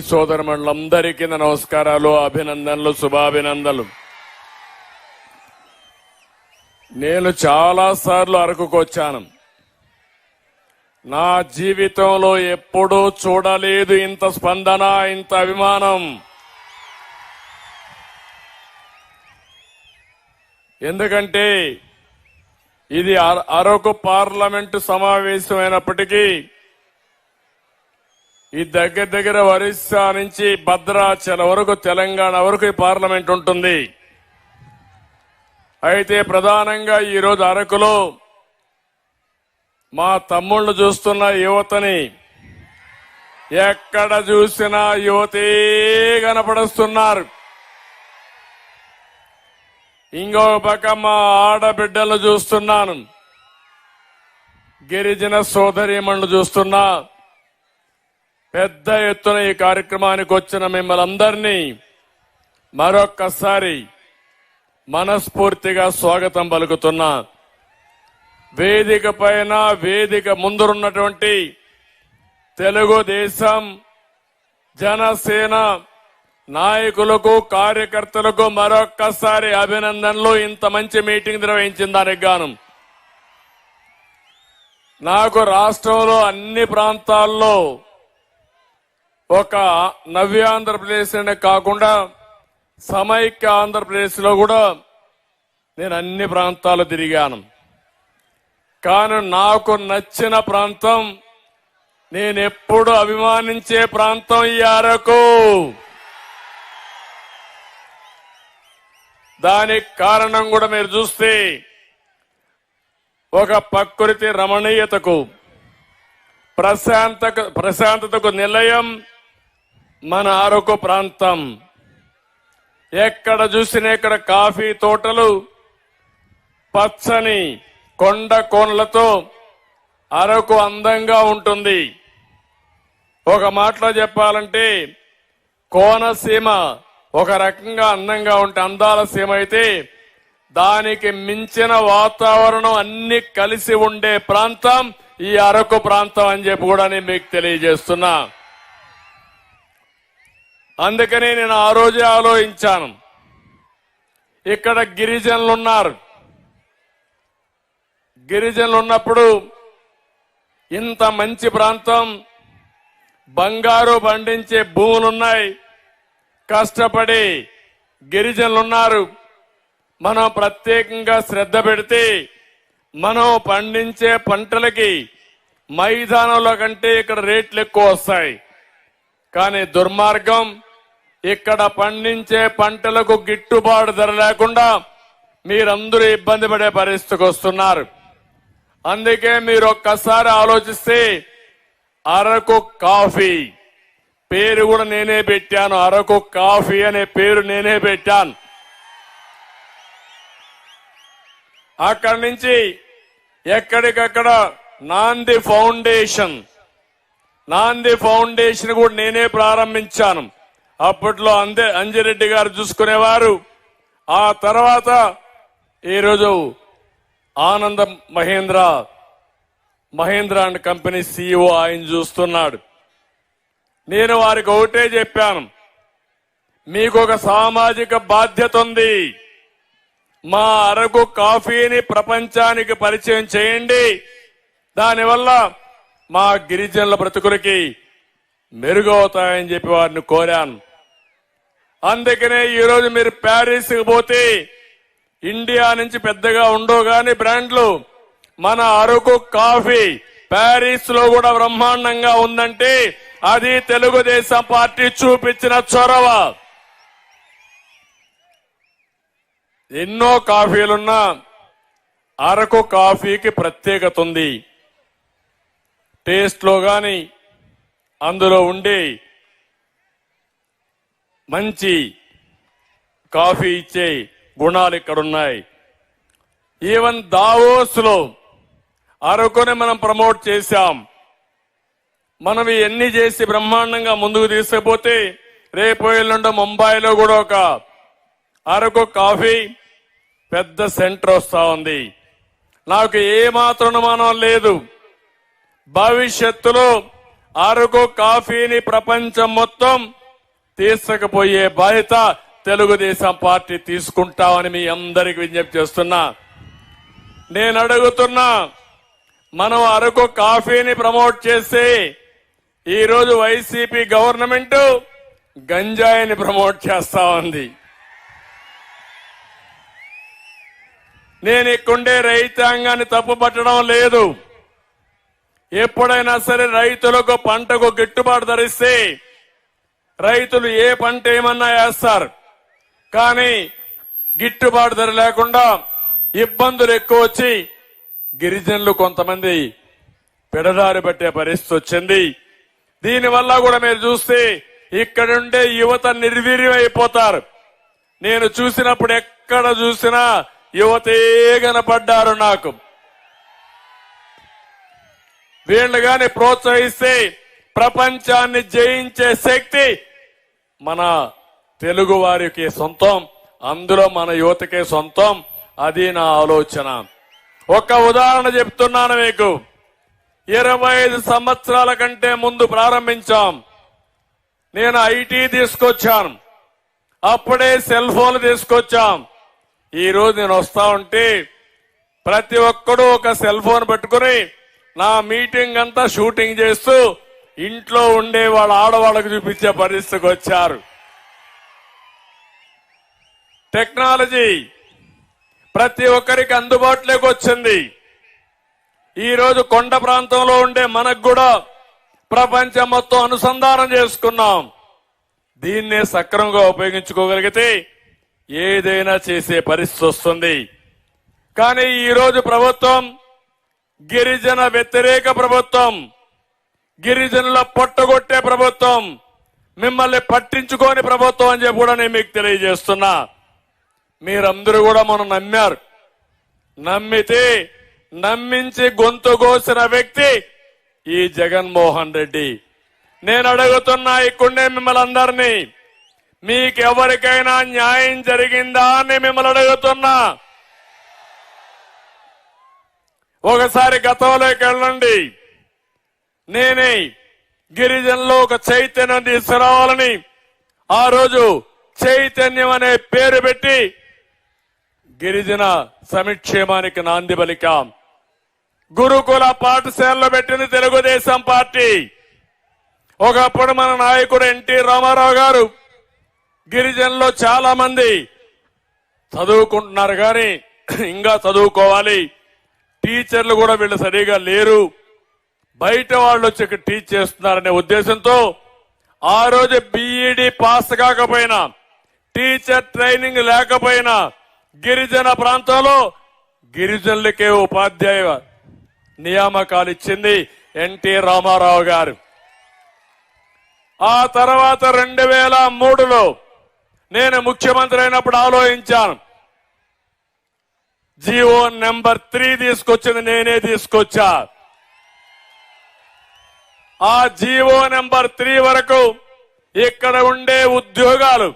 సోదరమణులందరికీ నమస్కారాలు, అభినందనలు, శుభాభినందనలు. నేను చాలా సార్లు అరకుకు వచ్చాను. నా జీవితంలో ఎప్పుడూ చూడలేదు ఇంత స్పందన, ఇంత అభిమానం. ఎందుకంటే ఇది అరకు పార్లమెంటు సమావేశమైనప్పటికీ ఈ దగ్గర ఒరిస్సా నుంచి భద్రాచలం వరకు, తెలంగాణ వరకు ఈ పార్లమెంట్ ఉంటుంది. అయితే ప్రధానంగా ఈరోజు అరకులో మా తమ్ముళ్ళు చూస్తున్న యువతని ఎక్కడ చూసినా యువతే కనపడుస్తున్నారు. ఇంకో పక్క మా ఆడబిడ్డలు చూస్తున్నాను, గిరిజన సోదరీమణులు చూస్తున్నా. పెద్ద ఎత్తున ఈ కార్యక్రమానికి వచ్చిన మిమ్మల్ని అందరినీ మరొక్కసారి మనస్ఫూర్తిగా స్వాగతం పలుకుతున్నా. వేదిక పైన, వేదిక ముందున్నటువంటి తెలుగుదేశం, జనసేన నాయకులకు, కార్యకర్తలకు మరొక్కసారి అభినందనలు. ఇంత మంచి మీటింగ్ నిర్వహించిన దానికి గాను నాకు రాష్ట్రంలో అన్ని ప్రాంతాల్లో ఒక నవ్య ఆంధ్రప్రదేశ్ అనే కాకుండా సమైక్య ఆంధ్రప్రదేశ్ లో కూడా నేను అన్ని ప్రాంతాలు తిరిగాను. కానీ నాకు నచ్చిన ప్రాంతం, నేనెప్పుడు అభిమానించే ప్రాంతం ఈ అరకు. దానికి కారణం కూడా మీరు చూస్తే ఒక ప్రకృతి రమణీయతకు, ప్రశాంతతకు నిలయం మన అరకు ప్రాంతం. ఎక్కడ చూసినా ఇక్కడ కాఫీ తోటలు, పచ్చని కొండ కోనలతో అరకు అందంగా ఉంటుంది. ఒక మాటలో చెప్పాలంటే కోనసీమ ఒక రకంగా అందంగా ఉంటే అందాల సీమ అయితే, దానికి మించిన వాతావరణం అన్ని కలిసి ఉండే ప్రాంతం ఈ అరకు ప్రాంతం అని చెప్పి కూడా నేను మీకు తెలియజేస్తున్నా. అందుకని నేను ఆ రోజే ఆలోచించాను, ఇక్కడ గిరిజనులు ఉన్నారు. గిరిజనులు ఉన్నప్పుడు ఇంత మంచి ప్రాంతం, బంగారు పండించే భూములున్నాయి, కష్టపడి గిరిజనులున్నారు. మనం ప్రత్యేకంగా శ్రద్ధ పెడితే మనం పండించే పంటలకి మైదానంలో కంటే ఇక్కడ రేట్లు ఎక్కువ వస్తాయి. కానీ దుర్మార్గం, ఇక్కడ పండించే పంటలకు గిట్టుబాటు ధర లేకుండా మీరందరూ ఇబ్బంది పడే పరిస్థితికి వస్తున్నారు. అందుకే మీరు ఒక్కసారి ఆలోచిస్తే అరకు కాఫీ పేరు కూడా నేనే పెట్టాను. అరకు కాఫీ అనే పేరు నేనే పెట్టాను. అక్కడి నుంచి ఎక్కడికక్కడ నాంది ఫౌండేషన్ కూడా నేనే ప్రారంభించాను. అప్పట్లో అంజిరెడ్డి గారు చూసుకునేవారు. ఆ తర్వాత ఈరోజు ఆనంద మహేంద్ర అండ్ కంపెనీ CEO ఆయన చూస్తున్నాడు. నేను వారికి ఒకటే చెప్పాను, మీకు ఒక సామాజిక బాధ్యత ఉంది. మా అరకు కాఫీని ప్రపంచానికి పరిచయం చేయండి. దానివల్ల మా గిరిజనుల బ్రతుకులకి మెరుగవుతాయని చెప్పి వారిని కోరాను. అందుకనే ఈరోజు మీరు ప్యారిస్కి పోతే ఇండియా నుంచి పెద్దగా ఉండవు గాని బ్రాండ్లు, మన అరకు కాఫీ ప్యారిస్ లో కూడా బ్రహ్మాండంగా ఉందంటే అది తెలుగుదేశం పార్టీ చూపించిన చొరవ. ఎన్నో కాఫీలున్నా అరకు కాఫీకి ప్రత్యేకత ఉంది. టేస్ట్ లో గాని, అందులో ఉండే మంచి కాఫీ ఇచ్చే గుణాలు ఇక్కడున్నాయి. ఈవెన్ దావోస్ లో అరకుని మనం ప్రమోట్ చేశాం. మనం ఇవన్నీ చేసి బ్రహ్మాండంగా ముందుకు తీసుకుపోతే రేపు ఎల్లుండి ముంబైలో కూడా ఒక అరకు కాఫీ పెద్ద సెంటర్ వస్తా ఉంది. నాకు ఏమాత్రం అనుమానం లేదు, భవిష్యత్తులో అరకు కాఫీని ప్రపంచం మొత్తం తీసుకుపోయే బాధ్యత తెలుగుదేశం పార్టీ తీసుకుంటామని మీ అందరికి విజ్ఞప్తి చేస్తున్నా. నేను అడుగుతున్నా, మనం అరకు కాఫీని ప్రమోట్ చేసి ఈరోజు వైసీపీ గవర్నమెంట్ గంజాయిని ప్రమోట్ చేస్తా ఉంది. నేను ఇక్కడుండే రైతాంగాన్ని తప్పుపట్టడం లేదు. ఎప్పుడైనా సరే రైతులకు పంటకు గిట్టుబాటు ధరిస్తే రైతులు ఏ పంట ఏమన్నా వేస్తారు. కానీ గిట్టుబాటు ధర లేకుండా ఇబ్బందులు ఎక్కువ వచ్చి గిరిజనులు కొంతమంది పెడదారి పట్టే పరిస్థితి వచ్చింది. దీనివల్ల కూడా మీరు చూస్తే ఇక్కడుండే యువత నిర్వీర్యం అయిపోతారు. నేను చూసినప్పుడు ఎక్కడ చూసినా యువతే కనపడ్డారు నాకు. వీళ్ళు గాని ప్రోత్సహిస్తే ప్రపంచాన్ని జయించే శక్తి మన తెలుగు వారికి సొంతం, అందులో మన యువతకే సొంతం. అది నా ఆలోచన. ఒక ఉదాహరణ చెప్తున్నాను మీకు. 25 సంవత్సరాల కంటే ముందు ప్రారంభించాం. నేను ఐటీ తీసుకొచ్చాను, అప్పుడే సెల్ ఫోన్లు తీసుకొచ్చాం. ఈ రోజు నేను వస్తా ఉంటే ప్రతి ఒక్కడూ ఒక సెల్ ఫోన్ పెట్టుకుని నా మీటింగ్ అంతా షూటింగ్ చేస్తూ ఇంట్లో ఉండే వాళ్ళ ఆడవాళ్ళకు చూపించే పరిస్థితికి వచ్చారు. టెక్నాలజీ ప్రతి ఒక్కరికి అందుబాటులోకి వచ్చింది. ఈ రోజు కొండ ప్రాంతంలో ఉండే మనకు కూడా ప్రపంచం మొత్తం అనుసంధానం చేసుకున్నాం. దీన్నే సక్రమంగా ఉపయోగించుకోగలిగితే ఏదైనా చేసే పరిస్థితి వస్తుంది. కానీ ఈ రోజు ప్రభుత్వం గిరిజన వ్యతిరేక ప్రభుత్వం, గిరిజనుల పొట్టగొట్టే ప్రభుత్వం, మిమ్మల్ని పట్టించుకోని ప్రభుత్వం అని చెప్పి కూడా నేను మీకు తెలియజేస్తున్నా. మీరందరూ కూడా మనం నమ్మారు. నమ్మితే నమ్మించి గొంతు కోసిన వ్యక్తి ఈ జగన్మోహన్ రెడ్డి. నేను అడుగుతున్నా ఇక్కడే మిమ్మల్ని అందరినీ, మీకెవరికైనా న్యాయం జరిగిందా అని మిమ్మల్ని అడుగుతున్నా. ఒకసారి గతంలోకి వెళ్ళండి. నేనే గిరిజనులో ఒక చైతన్యం తీసుకురావాలని ఆ రోజు చైతన్యం అనే పేరు పెట్టి గిరిజన సంక్షేమానికి నాంది పలికాం. గురుకుల పాఠశాలలో పెట్టింది తెలుగుదేశం పార్టీ. ఒకప్పుడు మన నాయకుడు ఎన్టీ రామారావు గారు గిరిజనుల్లో చాలా మంది చదువుకుంటున్నారు, కానీ ఇంకా చదువుకోవాలి, టీచర్లు కూడా వీళ్ళు సరిగా లేరు, బయట వాళ్ళు వచ్చి ఇక్కడ టీచ్ చేస్తున్నారనే ఉద్దేశంతో ఆ రోజు బీఈడీ పాస్ కాకపోయినా, టీచర్ ట్రైనింగ్ లేకపోయినా గిరిజన ప్రాంతంలో గిరిజనులకే ఉపాధ్యాయ నియామకాలు ఇచ్చింది ఎన్టీ రామారావు గారు. ఆ తర్వాత 2003లో నేను ముఖ్యమంత్రి అయినప్పుడు ఆలోచించాను. జీవో నెంబర్ 3 తీసుకొచ్చింది నేనే తీసుకొచ్చా. ఆ జీవో నెంబర్ 3 వరకు ఇక్కడ ఉండే ఉద్యోగాలు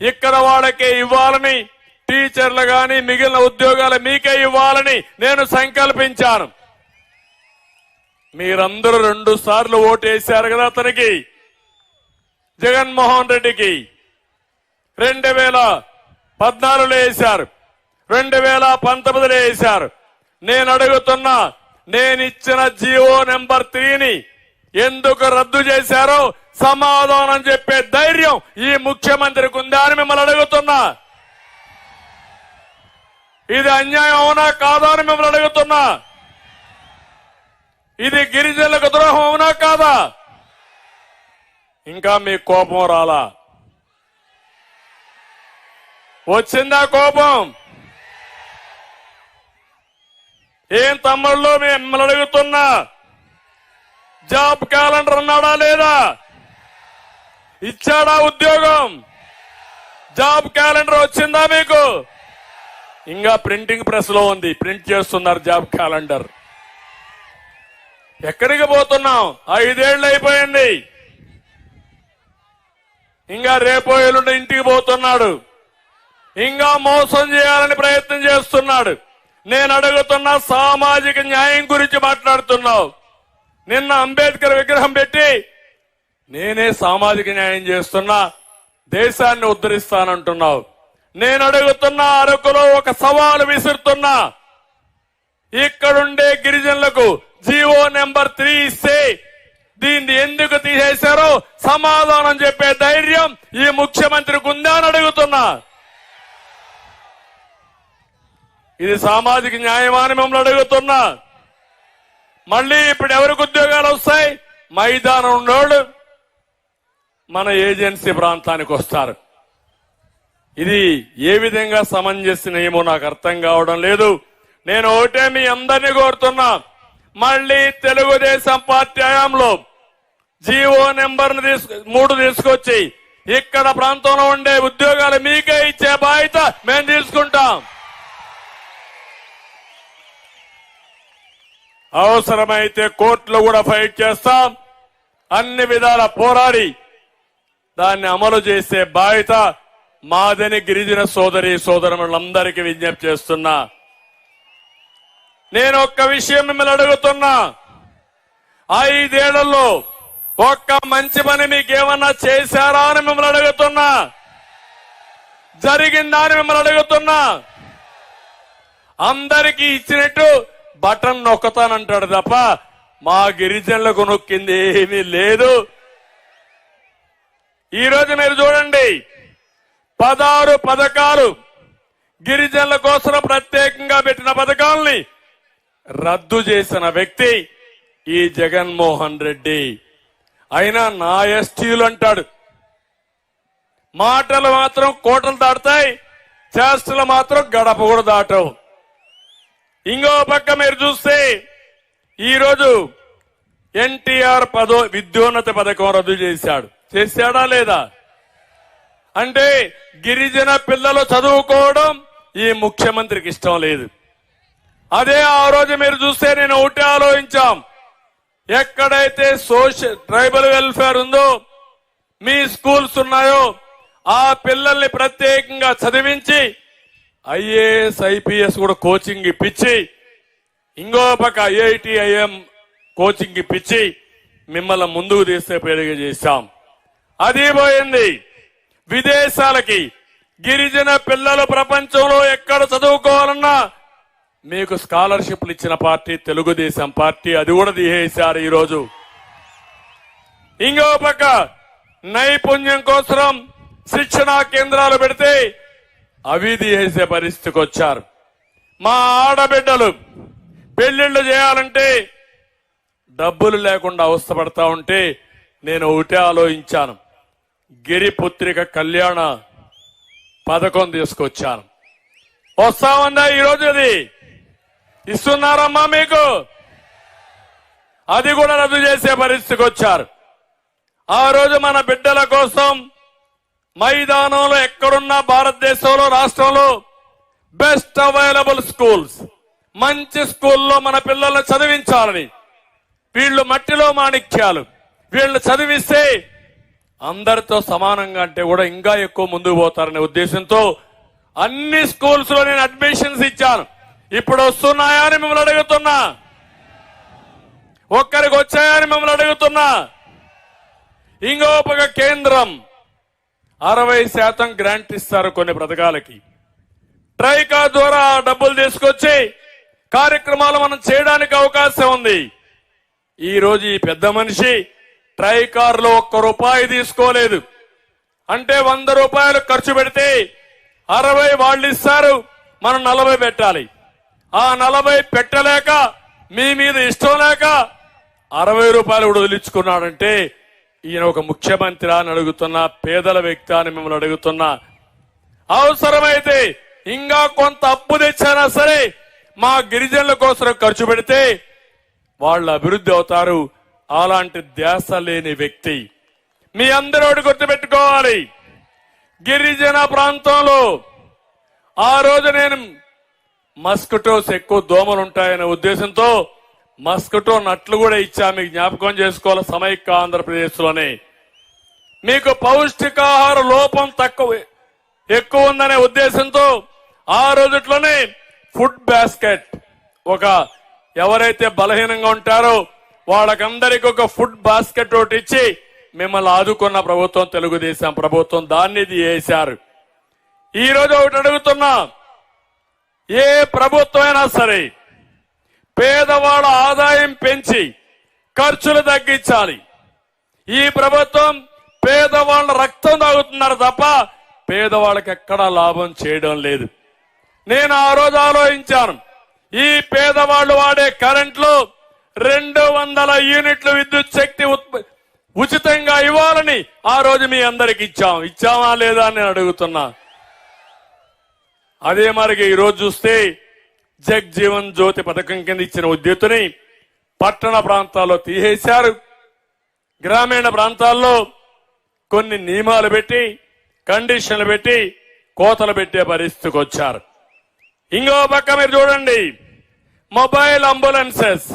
ఇక్కడ వాళ్ళకే ఇవ్వాలని, టీచర్లు గాని మిగిలిన ఉద్యోగాలు మీకే ఇవ్వాలని నేను సంకల్పించాను. మీరందరూ 2 సార్లు ఓటేశారు కదా అతనికి, జగన్మోహన్ రెడ్డికి. 2014లో వేశారు, 2019లో వేశారు. నేను అడుగుతున్నా, నేనిచ్చిన జీవో నెంబర్ 3ని ఎందుకు రద్దు చేశారో సమాధానం చెప్పే ధైర్యం ఈ ముఖ్యమంత్రికి ఉందా అని మిమ్మల్ని అడుగుతున్నా. ఇది అన్యాయం అవునా కాదా అని మిమ్మల్ని అడుగుతున్నా. ఇది గిరిజనులకు ద్రోహం అవునా కాదా? ఇంకా మీ కోపం రాలా? వచ్చిందా కోపం? ఏం తమ్ముళ్ళు మిమ్మల్ని అడుగుతున్నా, జాబ్ క్యాలెండర్ అన్నాడా లేదా? ఇచ్చాడా ఉద్యోగం? జాబ్ క్యాలెండర్ వచ్చిందా మీకు? ఇంకా ప్రింటింగ్ ప్రెస్ లో ఉంది, ప్రింట్ చేస్తున్నారు జాబ్ క్యాలెండర్. ఎక్కడికి పోతున్నాం? 5 ఏళ్లు అయిపోయింది. ఇంకా రేపో ఎల్లుండి ఇంటికి పోతున్నాడు. ఇంకా మోసం చేయాలని ప్రయత్నం చేస్తున్నాడు. నేను అడుగుతున్నా, సామాజిక న్యాయం గురించి మాట్లాడుతున్నావు. నిన్న అంబేద్కర్ విగ్రహం పెట్టి నేనే సామాజిక న్యాయం చేస్తున్నా, దేశాన్ని ఉద్ధరిస్తానంటున్నావు. నేను అడుగుతున్నా, అరకులో ఒక సవాలు విసురుతున్నా. ఇక్కడుండే గిరిజనులకు జీవో నెంబర్ 3 ఇస్తే దీన్ని ఎందుకు తీసేశారో సమాధానం చెప్పే ధైర్యం ఈ ముఖ్యమంత్రికి ఉందా అని అడుగుతున్నా. ఇది సామాజిక న్యాయమా అని మిమ్మల్ని అడుగుతున్నా. మళ్ళీ ఇప్పుడు ఎవరికి ఉద్యోగాలు వస్తాయి? మైదానం ఉన్నోళ్ళు మన ఏజెన్సీ ప్రాంతానికి వస్తారు. ఇది ఏ విధంగా సమంజసమేమో నాకు అర్థం కావడం లేదు. నేను ఒకటే మీ అందరినీ కోరుతున్నా, మళ్ళీ తెలుగుదేశం పార్టీ హయాంలో జీవో నెంబర్ 3 తీసుకొచ్చి ఇక్కడ ప్రాంతంలో ఉండే ఉద్యోగాలు మీకే ఇచ్చే బాధ్యత మేము తీసుకుంటాం. అవసరమైతే కోర్టులో కూడా ఫైట్ చేస్తాం. అన్ని విధాల పోరాడి దాన్ని అమలు చేసే బాధ్యత మాదని గిరిజన సోదరి సోదరులందరికీ విజ్ఞప్తి చేస్తున్నా. నేను ఒక్క విషయం మిమ్మల్ని అడుగుతున్నా, 5 ఏళ్లలో ఒక్క మంచి పని మీకేమన్నా చేశారా అని మిమ్మల్ని అడుగుతున్నా. జరిగిందా అని మిమ్మల్ని అడుగుతున్నా. అందరికీ ఇచ్చినట్టు బటన్ నొక్కతానంటాడు తప్ప మా గిరిజనులకు నొక్కింది ఏమీ లేదు. ఈ రోజు మీరు చూడండి, 16 పథకాలు గిరిజనుల కోసం ప్రత్యేకంగా పెట్టిన పథకాలని రద్దు చేసిన వ్యక్తి ఈ జగన్మోహన్ రెడ్డి. అయినా నా ఎస్టీలు అంటాడు. మాటలు మాత్రం కోటలు దాటుతాయి, చేష్టలు మాత్రం గడప కూడా దాటవు. ఇంకో పక్క మీరు చూస్తే ఈరోజు ఎన్టీఆర్ విద్యోన్నతి పథకం రద్దు చేశాడా లేదా? అంటే గిరిజన పిల్లలు చదువుకోవడం ఈ ముఖ్యమంత్రికి ఇష్టం లేదు. అదే ఆ రోజు మీరు చూస్తే నేను ఒకటి ఆలోచించాం, ఎక్కడైతే ట్రైబల్ వెల్ఫేర్ ఉందో, మీ స్కూల్స్ ఉన్నాయో ఆ పిల్లల్ని ప్రత్యేకంగా చదివించి ఐఏఎస్ ఐపీఎస్ కూడా కోచింగ్ ఇప్పించి, ఇంకో పక్క ఐఐటి ఐఎం కోచింగ్ ఇప్పించి మిమ్మల్ని ముందుకు తీసుకుపోయేలా చేశాం. అది పోయింది. విదేశాలకి గిరిజన పిల్లలు ప్రపంచంలో ఎక్కడ చదువుకోవాలన్నా మీకు స్కాలర్షిప్లు ఇచ్చిన పార్టీ తెలుగుదేశం పార్టీ. అది కూడా తీసేశారు ఈరోజు. ఇంకో పక్క నైపుణ్యం కోసం శిక్షణా కేంద్రాలు పెడితే అవి తీసేసే పరిస్థితికి వచ్చారు. మా ఆడబిడ్డలు పెళ్లిళ్లు చేయాలంటే డబ్బులు లేకుండా అవస్థపడతా ఉంటే నేను ఒకటే ఆలోచించాను, గిరిపుత్రిక కళ్యాణ పథకం తీసుకొచ్చాను. వస్తామందా ఈరోజు? అది ఇస్తున్నారమ్మా మీకు? అది కూడా రద్దు చేసే పరిస్థితికి వచ్చారు. ఆ రోజు మన బిడ్డల కోసం మైదానంలో ఎక్కడున్నా భారతదేశంలో రాష్ట్రంలో బెస్ట్ అవైలబుల్ స్కూల్స్, మంచి స్కూల్లో మన పిల్లల్ని చదివించాలని, వీళ్ళు మట్టిలో మాణిక్యాలు, వీళ్ళు చదివిస్తే అందరితో సమానంగా అంటే కూడా ఇంకా ఎక్కువ ముందుకు పోతారనే ఉద్దేశంతో అన్ని స్కూల్స్ లో నేను అడ్మిషన్స్ ఇచ్చాను. ఇప్పుడు వస్తున్నాయా అని మిమ్మల్ని అడుగుతున్నా, ఒక్కరికి వచ్చాయని మిమ్మల్ని అడుగుతున్నా. ఇంకో పక్క కేంద్రం 60% గ్రాంట్ ఇస్తారు కొన్ని పథకాలకి. ట్రైకా ద్వారా డబ్బులు తీసుకొచ్చి కార్యక్రమాలు మనం చేయడానికి అవకాశం ఉంది. ఈ రోజు ఈ పెద్ద మనిషి ట్రైకార్ లో ₹1 తీసుకోలేదు. అంటే 100 రూపాయలు ఖర్చు పెడితే 60 వాళ్ళు ఇస్తారు, మనం 40 పెట్టాలి. ఆ 40 పెట్టలేక మీ మీద ఇష్టం లేక 60 రూపాయలు కూడా వదిలించుకున్నాడంటే ఈయన ఒక ముఖ్యమంత్రి అని అడుగుతున్నా, పేదల వ్యక్తి అని మిమ్మల్ని అడుగుతున్నా. అవసరమైతే ఇంకా కొంత అప్పు తెచ్చినా సరే మా గిరిజనుల కోసం ఖర్చు పెడితే వాళ్ళు అభివృద్ధి అవుతారు. అలాంటి ధ్యాస లేని వ్యక్తి. మీ అందరూ గుర్తుపెట్టుకోవాలి, గిరిజన ప్రాంతంలో ఆ రోజు నేను మస్కిటోస్ ఎక్కువ దోమలు ఉంటాయనే ఉద్దేశంతో మస్కిటో నట్లు కూడా ఇచ్చా. మీకు జ్ఞాపకం చేసుకోవాలి, సమైక్య ఆంధ్రప్రదేశ్ లోనే మీకు పౌష్టికాహార లోపం ఎక్కువ ఉందనే ఉద్దేశంతో ఆ రోజుట్లోనే ఫుడ్ బాస్కెట్, ఒక ఎవరైతే బలహీనంగా ఉంటారో వాళ్ళకందరికి ఒక ఫుడ్ బాస్కెట్ ఒకటి ఇచ్చి మిమ్మల్ని ఆదుకున్న ప్రభుత్వం తెలుగుదేశం ప్రభుత్వం. దాన్ని చేశారు. ఈ రోజు ఒకటి అడుగుతున్నా, ఏ ప్రభుత్వం అయినా సరే పేదవాళ్ళ ఆదాయం పెంచి ఖర్చులు తగ్గించాలి. ఈ ప్రభుత్వం పేదవాళ్ళ రక్తం తాగుతున్నారు తప్ప పేదవాళ్ళకి ఎక్కడా లాభం చేయడం లేదు. నేను ఆ రోజు ఆలోచించాను, ఈ పేదవాళ్లు వాడే కరెంట్లో 200 యూనిట్లు విద్యుత్ శక్తి ఉచితంగా ఇవ్వాలని ఆ రోజు మీ అందరికి ఇచ్చామా లేదా అని నేను అడుగుతున్నా. అదే మరిగా ఈ రోజు చూస్తే జగ్జీవన్ జ్యోతి పథకం కింద ఇచ్చిన విద్యుత్తుని పట్టణ ప్రాంతాల్లో తీసేశారు. గ్రామీణ ప్రాంతాల్లో కొన్ని నియమాలు పెట్టి కండిషన్లు పెట్టి కోతలు పెట్టే పరిస్థితికి వచ్చారు. ఇంకో పక్క మీరు చూడండి, మొబైల్ అంబులెన్సెస్,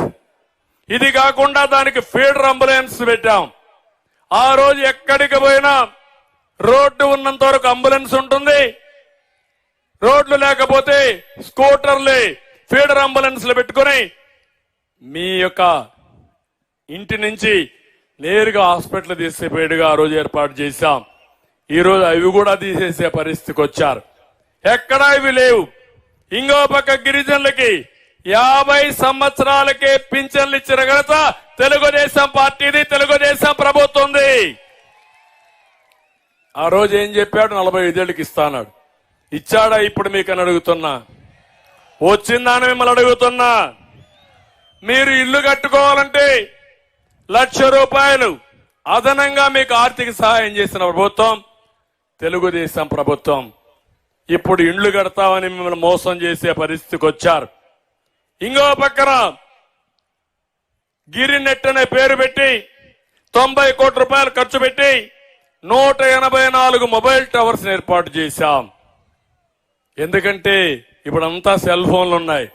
ఇది కాకుండా దానికి ఫీడర్ అంబులెన్స్ పెట్టాం. ఆ రోజు ఎక్కడికి పోయినా రోడ్డు ఉన్నంత వరకు అంబులెన్స్ ఉంటుంది, రోడ్లు లేకపోతే స్కూటర్లే ఫీడర్ అంబులెన్స్లు పెట్టుకుని మీ యొక్క ఇంటి నుంచి నేరుగా హాస్పిటల్ తీసేపేడుగా ఆ రోజు ఏర్పాటు చేశాం. ఈ రోజు అవి కూడా తీసేసే పరిస్థితికి వచ్చారు. ఎక్కడా ఇవి లేవు. ఇంకో పక్క గిరిజనులకి 50 సంవత్సరాలకే పింఛన్లు ఇచ్చిన ఘనత తెలుగుదేశం పార్టీది, తెలుగుదేశం ప్రభుత్వంది. ఆ రోజు ఏం చెప్పాడు? 45 ఏళ్ళకి ఇస్తాన్నాడు. ఇచ్చాడా ఇప్పుడు మీకు అని అడుగుతున్నా. వచ్చిందా అని మిమ్మల్ని అడుగుతున్నా. మీరు ఇల్లు కట్టుకోవాలంటే ₹1,00,000 అదనంగా మీకు ఆర్థిక సహాయం చేసిన ప్రభుత్వం తెలుగుదేశం ప్రభుత్వం. ఇప్పుడు ఇండ్లు కడతామని మిమ్మల్ని మోసం చేసే పరిస్థితికి వచ్చారు. ఇంకో పక్కన గిరినెట్ అనే పేరు పెట్టి 90 కోట్ల రూపాయలు ఖర్చు పెట్టి 184 మొబైల్ టవర్స్ ఏర్పాటు చేశాం. ఎందుకంటే ఇప్పుడంతా సెల్ ఫోన్లు ఉన్నాయి.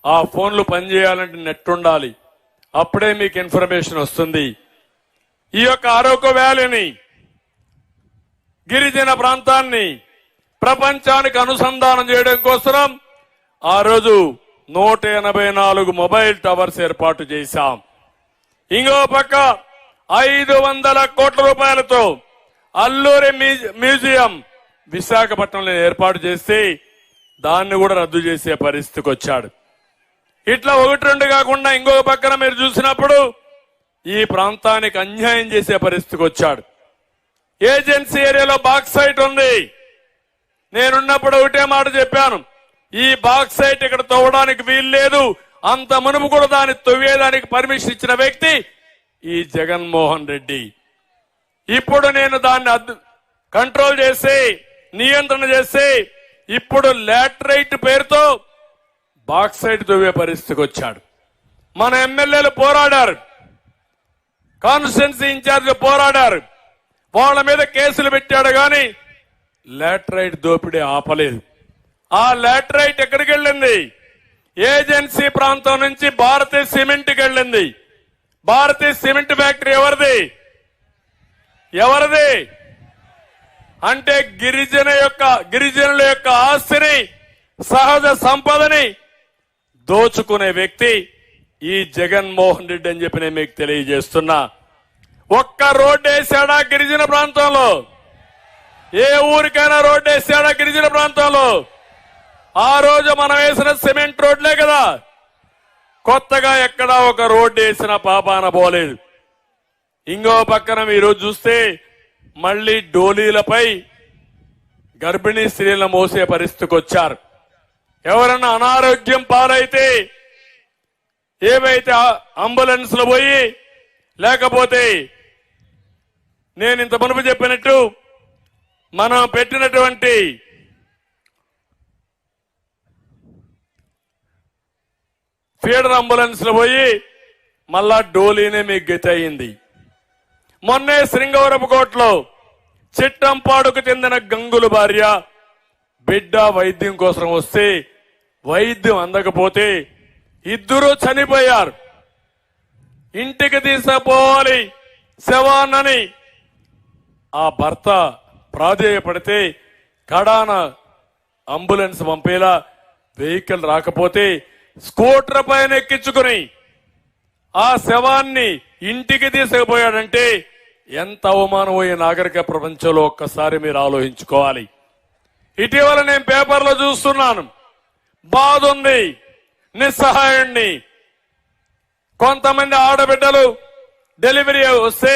ఆ ఫోన్లు పనిచేయాలంటే నెట్ ఉండాలి. అప్పుడే మీకు ఇన్ఫర్మేషన్ వస్తుంది. ఈ యొక్క అరకు వ్యాలీని, గిరిజన ప్రాంతాన్ని ప్రపంచానికి అనుసంధానం చేయడం కోసం ఆ రోజు 184 మొబైల్ టవర్స్ ఏర్పాటు చేశాం. ఇంకో పక్క 500 కోట్ల రూపాయలతో అల్లూరి మ్యూజియం విశాఖపట్నంలో ఏర్పాటు చేసి దాన్ని కూడా రద్దు చేసే పరిస్థితికి వచ్చాడు. ఇట్లా 1-2 కాకుండా ఇంకొక పక్కన మీరు చూసినప్పుడు ఈ ప్రాంతానికి అన్యాయం చేసే పరిస్థితికి వచ్చాడు. ఏజెన్సీ ఏరియాలో బాక్సైట్ ఉంది. నేనున్నప్పుడు ఒకటే మాట చెప్పాను, ఈ బాక్సైట్ ఇక్కడ తవ్వడానికి వీలు లేదు. అంత మునుపు కూడా దాన్ని తవ్వేదానికి పర్మిషన్ ఇచ్చిన వ్యక్తి ఈ జగన్మోహన్ రెడ్డి. ఇప్పుడు నేను దాన్ని కంట్రోల్ చేసి నియంత్రణ చేసి ఇప్పుడు లాటరైట్ పేరుతో బాక్సైట్ తవ్వే పరిస్థితికి వచ్చాడు. మన ఎమ్మెల్యేలు పోరాడారు, కాన్స్టిట్యున్సీ ఇన్ఛార్జ్ పోరాడారు, వాళ్ళ మీద కేసులు పెట్టాడు గాని లాటరైట్ దోపిడీ ఆపలేదు. ఆ లాటరైట్ ఎక్కడికి వెళ్ళింది? ఏజెన్సీ ప్రాంతం నుంచి భారతీయ సిమెంట్కి వెళ్ళింది. భారతీయ సిమెంట్ ఫ్యాక్టరీ ఎవరిది అంటే గిరిజనుల యొక్క ఆస్తిని, సహజ సంపదని దోచుకునే వ్యక్తి ఈ జగన్మోహన్ రెడ్డి అని చెప్పి నేను మీకు తెలియజేస్తున్నా. ఒక్క రోడ్డు వేసాడా గిరిజన ప్రాంతంలో? ఏ ఊరికైనా రోడ్డు వేసాడా గిరిజన ప్రాంతంలో? ఆ రోజు మనం వేసిన సిమెంట్ రోడ్లే కదా. కొత్తగా ఎక్కడా ఒక రోడ్డు వేసిన పాపాన పోలేదు. ఇంకో పక్కన ఈరోజు చూస్తే మళ్లీ డోలీలపై గర్భిణీ స్త్రీలను మోసే పరిస్థితికి వచ్చారు. ఎవరన్నా అనారోగ్యం పాలైతే ఏవైతే అంబులెన్స్లు పోయి, లేకపోతే నేను ఇంత మునుపు చెప్పినట్టు మనం పెట్టినటువంటి ఫీడర్ అంబులెన్స్లు పోయి మళ్ళా డోలీనే మీకు గతి అయింది. మొన్నే శ్రీంగవరపుకోటలో చిట్టంపాడుకు చెందిన గంగుల భార్య బిడ్డ వైద్యం కోసం వస్తే వైద్యం అందకపోతే ఇద్దరు చనిపోయారు. ఇంటికి తీసుకుపోవాలి శవాన్నని ఆ భర్త ప్రాధేయపడితే కడాన అంబులెన్స్ పంపేలా వెహికల్ రాకపోతే స్కూటర్ పైన ఎక్కించుకుని ఆ శవాన్ని ఇంటికి తీసుకుపోయాడంటే ఎంత అవమానమో ఈ నాగరిక ప్రపంచంలో ఒక్కసారి మీరు ఆలోచించుకోవాలి. ఇటీవల నేను పేపర్లో చూస్తున్నాను, బాధ ఉంది, నిస్సహాయాన్ని. కొంతమంది ఆడబిడ్డలు డెలివరీ వస్తే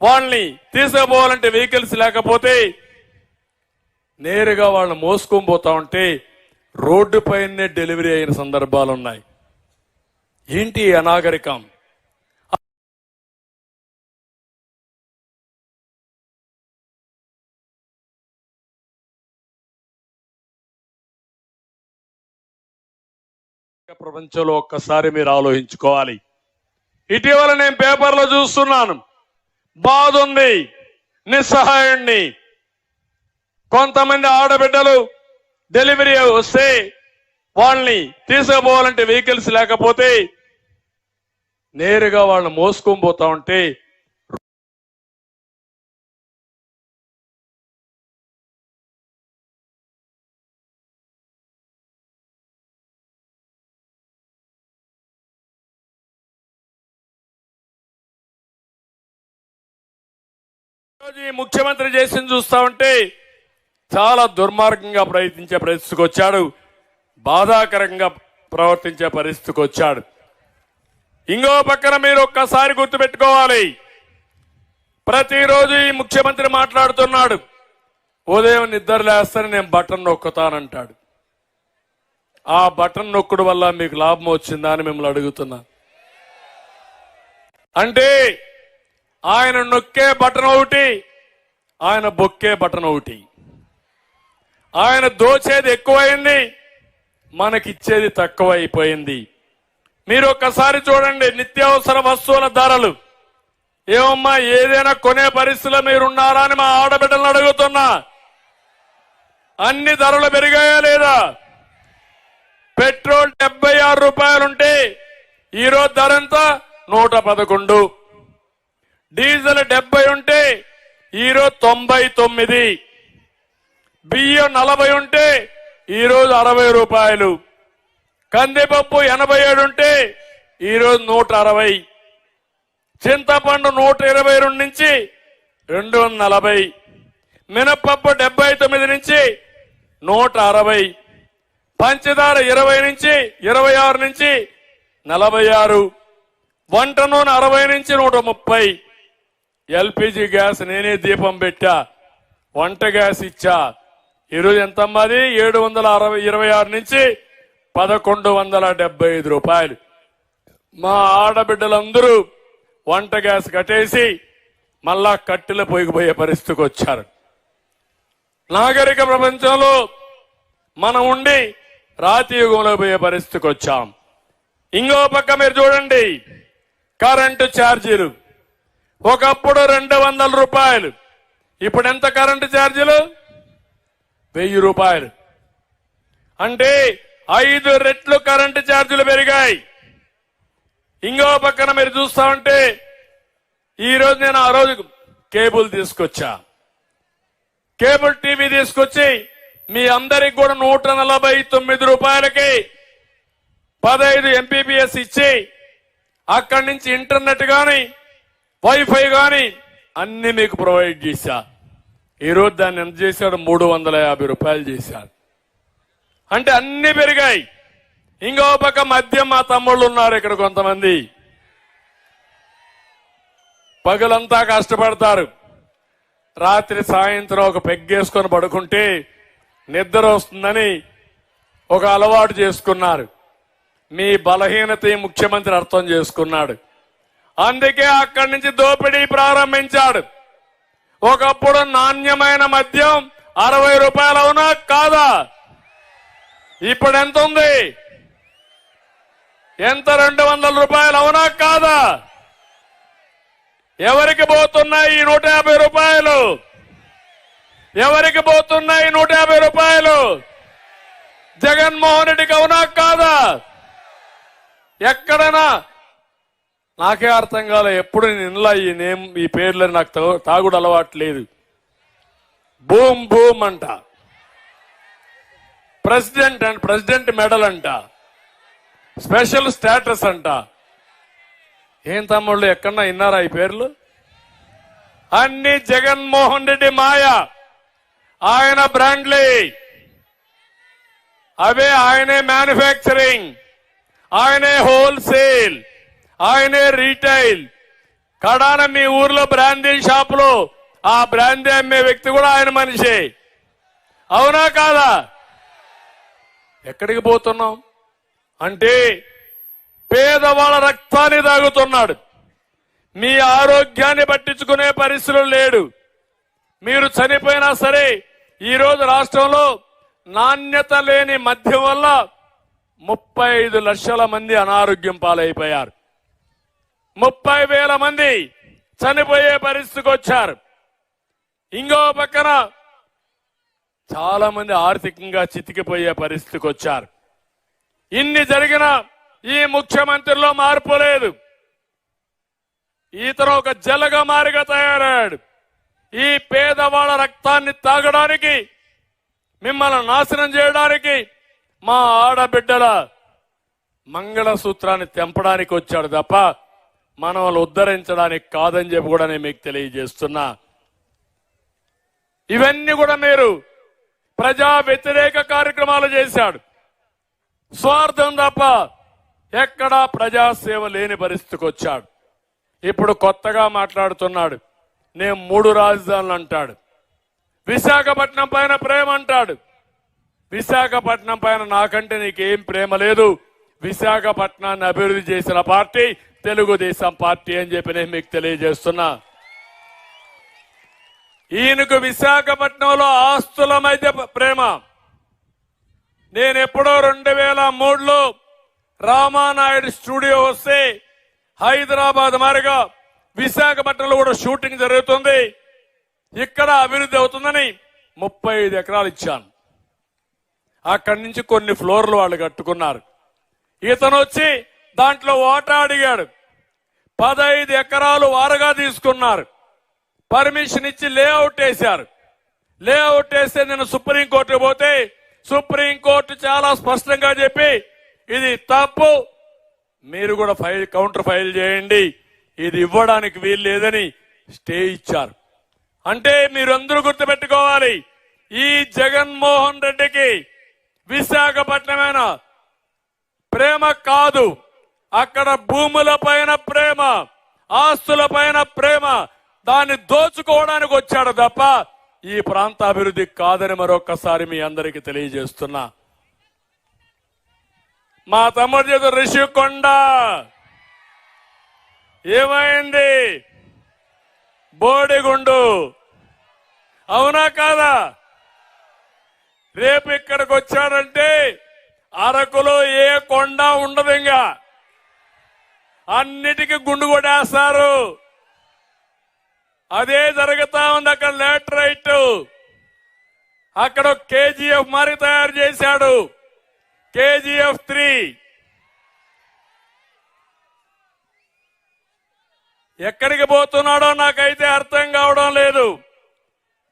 వాళ్ళని తీసుకుపోవాలంటే వెహికల్స్ లేకపోతే నేరుగా వాళ్ళని మోసుకొని పోతా ఉంటే రోడ్డు పైనే డెలివరీ అయిన సందర్భాలు ఉన్నాయి. ఏంటి ఈ అనాగరికం? ప్రపంచంలో ఒక్కసారి మీరు ఆలోచించుకోవాలి. ఇటీవల నేను పేపర్లో చూస్తున్నాను, బాధ ఉంది, నిస్సహాయాన్ని. కొంతమంది ఆడబిడ్డలు డెలివరీ వస్తే వాళ్ళని తీసుకుపోవాలంటే వెహికల్స్ లేకపోతే నేరుగా వాళ్ళని మోసుకొని పోతా ఉంటే ముఖ్యమంత్రి చేసింది చూస్తా ఉంటే చాలా దుర్మార్గంగా ప్రయత్నించే పరిస్థితికి వచ్చాడు, బాధాకరంగా ప్రవర్తించే పరిస్థితికి వచ్చాడు. ఇంకో పక్కన మీరు ఒక్కసారి గుర్తుపెట్టుకోవాలి, ప్రతిరోజు ఈ ముఖ్యమంత్రి మాట్లాడుతున్నాడు, ఉదయం నిద్ర లేస్తాను నేను బటన్ నొక్కుతానంటాడు. ఆ బటన్ నొక్కుడు వల్ల మీకు లాభం వచ్చిందా అని మిమ్మల్ని అడుగుతున్నా. అంటే ఆయన నొక్కే బటన్ ఒకటి, ఆయన బొక్కే బటన్ ఒకటి. ఆయన దోచేది ఎక్కువైంది, మనకిచ్చేది తక్కువైపోయింది. మీరు ఒక్కసారి చూడండి, నిత్యావసర వస్తువుల ధరలు. ఏమమ్మా ఏదైనా కొనే పరిస్థితిలో మీరున్నారా అని మా ఆడబిడ్డలను అడుగుతున్నా. అన్ని ధరలు పెరిగాయా లేదా? పెట్రోల్ 76 రూపాయలుంటే ఈరోజు ధర ఎంత? 111. డీజిల్ 70 ఉంటే ఈరోజు 99. బియ్యం 40 ఉంటే ఈరోజు 60 రూపాయలు. కందిపప్పు 87 ఉంటే ఈరోజు 160. చింతపండు 122 నుంచి 240. మినపప్పు 79 నుంచి 160. పంచదార 20 నుంచి 26 నుంచి 46. వంట నూనె 60 నుంచి 130. ఎల్పిజి గ్యాస్ నేనే దీపం పెట్టా, వంట గ్యాస్ ఇచ్చా. ఈరోజు ఎంతమ్మాది? 726 నుంచి 1175 రూపాయలు. మా ఆడబిడ్డలందరూ వంట గ్యాస్ కట్టేసి మళ్ళా కట్టెల పోయిపోయే పరిస్థితికి వచ్చారు. నాగరిక ప్రపంచంలో మనం ఉండి రాతి యుగంలో పోయే పరిస్థితికి వచ్చాం. ఇంకో పక్క మీరు చూడండి, కరెంటు ఛార్జీలు. ఒకప్పుడు 200 రూపాయలు, ఇప్పుడు ఎంత కరెంటు ఛార్జీలు? 1000 రూపాయలు. అంటే 5 రెట్లు కరెంటు ఛార్జీలు పెరిగాయి. ఇంకో పక్కన మీరు చూస్తా ఉంటే ఈరోజు నేను ఆ రోజు కేబుల్ తీసుకొచ్చా, కేబుల్ టీవీ తీసుకొచ్చి మీ అందరికి కూడా 149 రూపాయలకి 15 MBPS ఇచ్చి అక్కడి నుంచి ఇంటర్నెట్ గాని వైఫై గాని అన్ని మీకు ప్రొవైడ్ చేశా. ఈరోజు దాన్ని ఎంత చేశాడు? 350 రూపాయలు చేశాడు. అంటే అన్ని పెరిగాయి. ఇంకో పక్క మద్యం, మా తమ్ముళ్ళు ఉన్నారు ఇక్కడ కొంతమంది, పగలంతా కష్టపడతారు, రాత్రి సాయంత్రం ఒక పెగ్గేసుకొని పడుకుంటే నిద్ర వస్తుందని ఒక అలవాటు చేసుకున్నారు. మీ బలహీనత ఈ ముఖ్యమంత్రి అర్థం చేసుకున్నాడు. అందుకే అక్కడి నుంచి దోపిడీ ప్రారంభించాడు. ఒకప్పుడు నాణ్యమైన మద్యం 60 రూపాయలు, అవునా కాదా? ఇప్పుడు ఎంత ఉంది? ఎంత? 200 రూపాయలు, అవునా కాదా? ఎవరికి పోతున్నాయి ఈ 150 రూపాయలు? ఎవరికి పోతున్నాయి 150 రూపాయలు? జగన్మోహన్ రెడ్డికి, అవునా కాదా? ఎక్కడైనా నాకే అర్థం కాలే, ఎప్పుడు నేను ఈ పేర్లు నాకు తాగుడు అలవాటు లేదు. బూమ్ బూమ్ అంట, ప్రెసిడెంట్ మెడల్ అంట, స్పెషల్ స్టేటస్ అంట. ఏం తమ్ముళ్ళు ఎక్కడన్నా విన్నారా ఈ పేర్లు? అన్ని జగన్మోహన్ రెడ్డి మాయ. ఆయన బ్రాండ్లీ, అవే ఆయనే మ్యానుఫ్యాక్చరింగ్, ఆయనే హోల్సేల్, ఆయనే రీటైల్. కడాన మీ ఊర్లో బ్రాందీ షాపులో ఆ బ్రాందీ అమ్మే వ్యక్తి కూడా ఆయన మనిషే. అవునా కాదా? ఎక్కడికి పోతున్నాం అంటే పేదవాళ్ళ రక్తాన్ని తాగుతున్నాడు. మీ ఆరోగ్యాన్ని పట్టించుకునే పరిస్థితులు లేడు. మీరు చనిపోయినా సరే ఈరోజు రాష్ట్రంలో నాణ్యత లేని మద్యం వల్ల 35 లక్షల మంది అనారోగ్యం పాలైపోయారు. 30,000 మంది చనిపోయే పరిస్థితికి వచ్చారు. ఇంకో పక్కన చాలా మంది ఆర్థికంగా చితికిపోయే పరిస్థితికి వచ్చారు. ఇన్ని జరిగిన ఈ ముఖ్యమంత్రిలో మార్పు లేదు. ఇతను ఒక జలగ మారిగా తయారయ్యాడు. ఈ పేదవాళ్ళ రక్తాన్ని తాగడానికి, మిమ్మల్ని నాశనం చేయడానికి, మా ఆడబిడ్డల మంగళసూత్రాన్ని తెంపడానికి వచ్చాడు తప్ప మనల్ని ఉద్ధరించడానికి కాదని చెప్పి కూడా నేను మీకు తెలియజేస్తున్నా. ఇవన్నీ కూడా మీరు ప్రజా వ్యతిరేక కార్యక్రమాలు చేశాడు. స్వార్థం తప్ప ఎక్కడా ప్రజాసేవ లేని పరిస్థితికి వచ్చాడు. ఇప్పుడు కొత్తగా మాట్లాడుతున్నాడు. నేను 3 రాజధానులు అంటాడు. విశాఖపట్నం పైన ప్రేమ అంటాడు. విశాఖపట్నం పైన నాకంటే నీకేం ప్రేమ లేదు. విశాఖపట్నాన్ని అభివృద్ధి చేసిన పార్టీ తెలుగుదేశం పార్టీ అని చెప్పి నేను మీకు తెలియజేస్తున్నా. ఈయనకు విశాఖపట్నంలో ఆస్తుల మధ్య ప్రేమ. నేనెప్పుడో 2003లో రామానాయుడు స్టూడియో వస్తే హైదరాబాద్ మారిగా విశాఖపట్నంలో కూడా షూటింగ్ జరుగుతుంది, ఇక్కడ అభివృద్ధి అవుతుందని 35 ఎకరాలు ఇచ్చాను. అక్కడి నుంచి కొన్ని ఫ్లోర్లు వాళ్ళు కట్టుకున్నారు. ఇతను వచ్చి దాంట్లో వాటా అడిగాడు. 15 ఎకరాలు వారగా తీసుకున్నారు. పర్మిషన్ ఇచ్చి లేఅవుట్ వేశారు. లేఅవుట్ వేస్తే నేను సుప్రీంకోర్టు పోతే సుప్రీంకోర్టు చాలా స్పష్టంగా చెప్పి ఇది తప్పు, మీరు కూడా కౌంటర్ ఫైల్ చేయండి, ఇది ఇవ్వడానికి వీలు లేదని స్టే ఇచ్చారు. అంటే మీరందరూ గుర్తుపెట్టుకోవాలి, ఈ జగన్మోహన్ రెడ్డికి విశాఖపట్నమైన ప్రేమ కాదు, అక్కడ భూముల పైన ప్రేమ, ఆస్తుల పైన ప్రేమ, దాన్ని దోచుకోవడానికి వచ్చాడు తప్ప ఈ ప్రాంత అభివృద్ధి కాదని మరొకసారి మీ అందరికీ తెలియజేస్తున్నా. మా తమ్ముడి చేత రిషికొండ ఏమైంది? బోడిగుండు. అవునా కాదా? రేపు ఇక్కడికి వచ్చాడంటే అరకులో ఏ కొండ ఉండదు, ఇంకా అన్నిటికీ గుండు కొట్టేస్తారు. అదే జరుగుతా ఉంది. అక్కడ లేటరైట్, అక్కడ KGF మరి తయారు చేశాడు, KGF 3. ఎక్కడికి పోతున్నాడో నాకైతే అర్థం కావడం లేదు.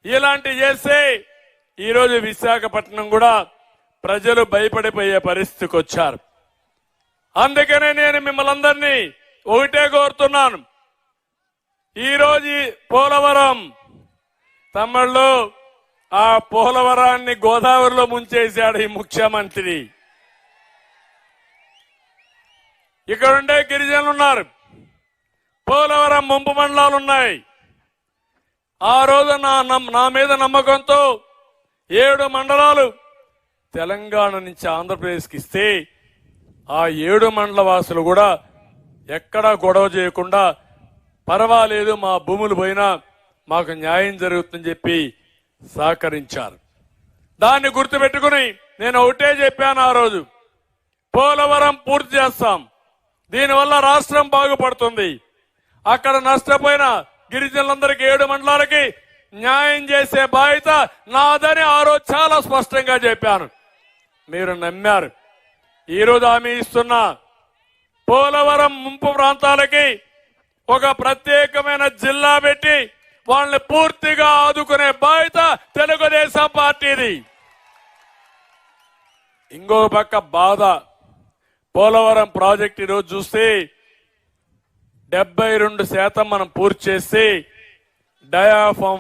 ఇలాంటి చేస్తే ఈరోజు విశాఖపట్నం కూడా ప్రజలు భయపడిపోయే పరిస్థితికి వచ్చారు. అందుకనే నేను మిమ్మల్ని అందరినీ ఒకటే కోరుతున్నాను. ఈరోజు పోలవరం తమిళలో ఆ పోలవరాన్ని గోదావరిలో ముంచేశాడు ఈ ముఖ్యమంత్రి. ఇక్కడ ఉండే గిరిజనులు ఉన్నారు, పోలవరం ముంపు మండలాలు ఉన్నాయి. ఆ రోజు నా మీద నమ్మకంతో 7 మండలాలు తెలంగాణ నుంచి ఆంధ్రప్రదేశ్కి ఇస్తే ఆ 7 మండల వాసులు కూడా ఎక్కడా గొడవ చేయకుండా పర్వాలేదు, మా భూములు పోయినా మాకు న్యాయం జరుగుతుందని చెప్పి సహకరించారు. దాన్ని గుర్తుపెట్టుకుని నేను ఒకటే చెప్పాను ఆ రోజు, పోలవరం పూర్తి చేస్తాం, దీనివల్ల రాష్ట్రం బాగుపడుతుంది. అక్కడ నష్టపోయిన గిరిజనులందరికీ 7 మండలాలకి న్యాయం చేసే బాధ్యత నాదని ఆ రోజు చాలా స్పష్టంగా చెప్పాను. మీరు నమ్మారు. ఈరోజు హామీ ఇస్తున్నా, పోలవరం ముంపు ప్రాంతాలకి ఒక ప్రత్యేకమైన జిల్లా పెట్టి వాళ్ళని పూర్తిగా ఆదుకునే బాధ్యత తెలుగుదేశం పార్టీది. ఇంకో పక్క బాధ, పోలవరం ప్రాజెక్ట్ ఈరోజు చూస్తే 72% మనం పూర్తి చేసి డయాఫామ్